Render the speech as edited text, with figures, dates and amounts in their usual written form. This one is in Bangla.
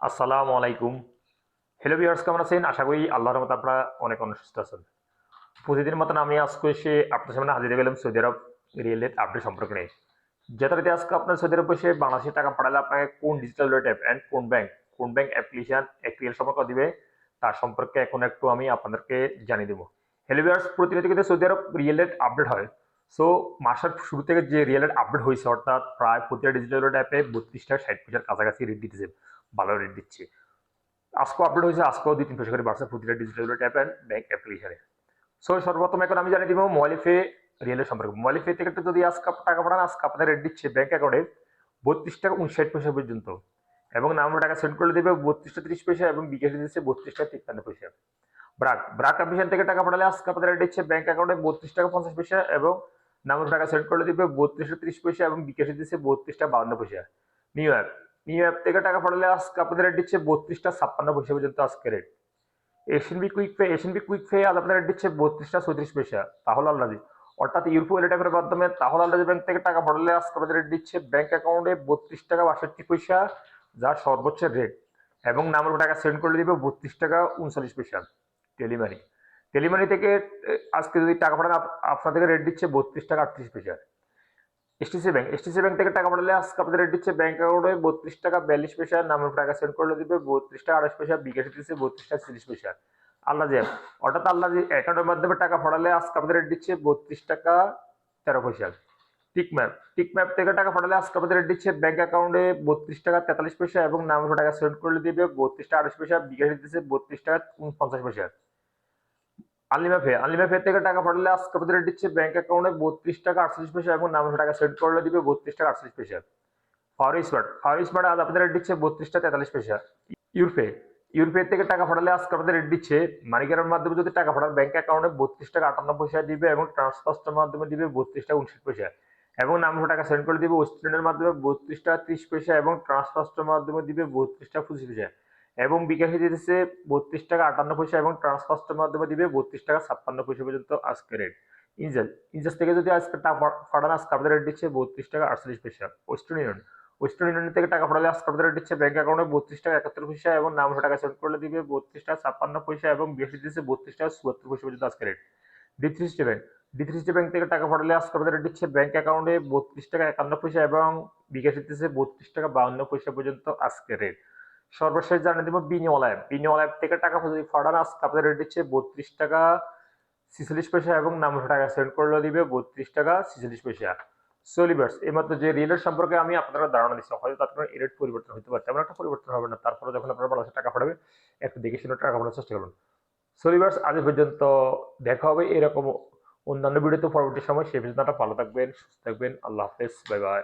আসসালামু আলাইকুম। হ্যালো ভিউয়ার্স, কেমন আছেন? আশা করি আল্লাহর রহমতে আপনারা অনেক সুস্থ আছেন। প্রতিদিনের মতন আমি আজকে এসে আপনার সামনে হাজির হয়ে গেলাম সৌদি আরব রিয়েলের আপডেট সম্পর্কে নিয়ে। যথারীতি আজকে আপনার সৌদি আরব বসে বাংলাদেশে টাকা পাঠালে আপনাকে কোন ডিজিটাল ওয়ালেট অ্যাপ অ্যান্ড কোন ব্যাংক অ্যাপ্লিকেশন অ্যাক্টিভেল সম্পর্ক দিবে তার সম্পর্কে এখন একটু আমি আপনাদেরকে জানিয়ে দেবো। হ্যালো ভিউয়ার্স, প্রতিনিয়ত কিন্তু সৌদি আরব রিয়েলের আপডেট হয়। সো মাসের শুরু থেকে যে রিয়েলের আপডেট হয়েছে, অর্থাৎ প্রায় প্রতিটা ডিজিটাল ওয়ালেট অ্যাপে 32 টাকা 60 পয়সার কাছাকাছি রেট দিতেছে, ভালো রেট দিচ্ছে। আজকেও আপডেট হয়েছে, আজকেও 2-3 পয়সা করে বাড়ছে প্রতিটা ডিজিটাল ট্যাপ অ্যান্ড ব্যাংক অ্যাপ্লিকেশনে। সো সর্বপ্রথম এখন আমি জানিয়ে দিব মোবাইলপে রিয়েলের সম্পর্কে। মোবাইলপে থেকে যদি আজকে টাকা পাঠান, আজকে আপনাদের রেট দিচ্ছে ব্যাংক অ্যাকাউন্টে 32 টাকা 59 পয়সা পর্যন্ত, এবং নাম্বার টাকা সেন্ড করে দেবে 32 টাকা 30 পয়সা, এবং বিকাশে দিচ্ছে 32 টাকা 53 পয়সা। ব্রাক অ্যাপ্লিকেশন থেকে টাকা পাঠালে আজকে আপনাদের রেট দিচ্ছে ব্যাংক অ্যাকাউন্টে 32 টাকা 50 পয়সা, এবং নাম্বার টাকা সেন্ড করে দিবে 32 টাকা 30 পয়সা, এবং বিকাশে দিচ্ছে 32 টাকা 52 পয়সা। নিউ অ্যাপ নিউ অ্যাপ থেকে টাকা পাঠালে আজকে আপনাদের রেট দিচ্ছে 32 টাকা 56 পয়সা পর্যন্ত আজকে rate. Asian be quick pay আজ আপনার রেট দিচ্ছে 32 টাকা 34 পয়সা তাহলে আল্লাদি, অর্থাৎ ইউরোপ ওয়ালেট অ্যাপের মাধ্যমে তাহলে আল্লাদি ব্যাংক থেকে টাকা পাঠালে আজকে আপনাদের রেট দিচ্ছে ব্যাংক অ্যাকাউন্টে 32 টাকা 62 পয়সা, যার সর্বোচ্চ রেট, এবং নাম্বার টাকা সেন্ড করে দিবে 32 টাকা 39 পয়সা। টেলিমানি টেলিমানি থেকে আজকে যদি টাকা পাঠান আপনাদের রেট দিচ্ছে 32 টাকা 38 পয়সা। এসটিসি ব্যাংক থেকে টাকা পাঠালে আজকে আপনাদের রেট দিচ্ছে ব্যাংক অ্যাকাউন্টে 32 টাকা 42 পয়সা, নামের টাকা সেন্ড করলে দিবে 32 টাকা 28 পয়সা, বিকাশে দিচ্ছে 32 টাকা 40 পয়সা। আল্লাহ যে অর্থাৎ আল্লাহ যে অ্যাকাউন্টের মাধ্যমে টাকা পাঠালে আজকে আপনাদের রেট দিচ্ছে 32 টাকা 13 পয়সা। টিকম্যাপ থেকে টাকা পাঠালে আজকে আপনাদের রেট দিচ্ছে ব্যাংক অ্যাকাউন্টে 32 টাকা 43 পয়সা, এবং নামের টাকা সেন্ড করলে দিবে 32 টাকা 28 পয়সা, বিকাশে দিচ্ছে 32 টাকা 50 পয়সা। আলিমা পে থেকে টাকা পাঠালে আজকে আপনাদের রেট দিচ্ছে ব্যাংক অ্যাকাউন্টে 32 টাকা 48 পয়সা, এবং নামের টাকা সেন্ড করলে দিবে 32 টাকা 48 পয়সা। ফাওয়ার স্মার্ট আজ আপনাদের রেট দিচ্ছে 32 টাকা 43 পয়সা। ইউরপে ইউরপে থেকে টাকা পাঠালে আজকে আপনাদের রেট দিচ্ছে মানিগ্রামের মাধ্যমে যদি টাকা পাঠান ব্যাংক অ্যাকাউন্টে 32 টাকা 58 পয়সা দিবে, এবং ট্রান্সফারের মাধ্যমে দিবে 32 টাকা 59 পয়সা, এবং নামের টাকা সেন্ড করে দিবে ওয়েস্টার্নের মাধ্যমে 32 টাকা 30 পয়সা, এবং ট্রান্সফারের মাধ্যমে দিবে 32 টাকা 25 পয়সা, এবং বিকাশে দিতেছে 32 টাকা 58 পয়সা, এবং ট্রান্সফারের মাধ্যমে দিবে 32 টাকা 56 পয়সা পর্যন্ত আজকে রেট। ইনজাস থেকে যদি আজকে টাকা পাঠান আজকে আপনাদের রেট দিচ্ছে 32 টাকা 48 পয়সা। ওয়েস্টার্ন ইউনিয়ন থেকে টাকা পাঠালে আজকে আপনাদের রেট দিচ্ছে ব্যাংক অ্যাকাউন্টে 32 টাকা 71 পয়সা, এবং নামের টাকা সেন্ড করলে দিবে 32 টাকা 56 পয়সা, এবং বিকাশে দিচ্ছে 32 টাকা 74 পয়সা পর্যন্ত আজকে রেট। ডি3সিটি ব্যাংক থেকে টাকা পাঠালে আজকে আপনাদের রেট দিচ্ছে ব্যাংক অ্যাকাউন্টে 32 টাকা 51 পয়সা, এবং বিকাশে দিচ্ছে 32 টাকা 52 পয়সা পর্যন্ত আজকে রেট। সর্বশেষ জানিয়ে দেবো বিনিওয়াল অ্যাপ থেকে টাকা যদি পাঠান আজকে আপনাদের রেট দিচ্ছে 32 টাকা 46 পয়সা, এবং নামের টাকা সেন্ড করলে দিবে 32 টাকা 46 পয়সা। সোলিভার্স এইমাত্র যে রেটের সম্পর্কে আমি আপনারা ধারণা দিচ্ছি, হয়তো আপনার এই রেট পরিবর্তন হতে পারে, তেমন একটা পরিবর্তন হবে না, তারপরে যখন আপনারা বাংলাদেশে টাকা পাঠাবে একটু দেখে শুনে টাকা পাঠানোর চেষ্টা করুন। সোলিভার্স আজ পর্যন্ত, দেখা হবে এরকম অন্যান্য ভিডিওতে পরবর্তী সময়। সে পর্যন্ত ভালো থাকবেন, সুস্থ থাকবেন। আল্লাহ হাফেজ, বাই বাই।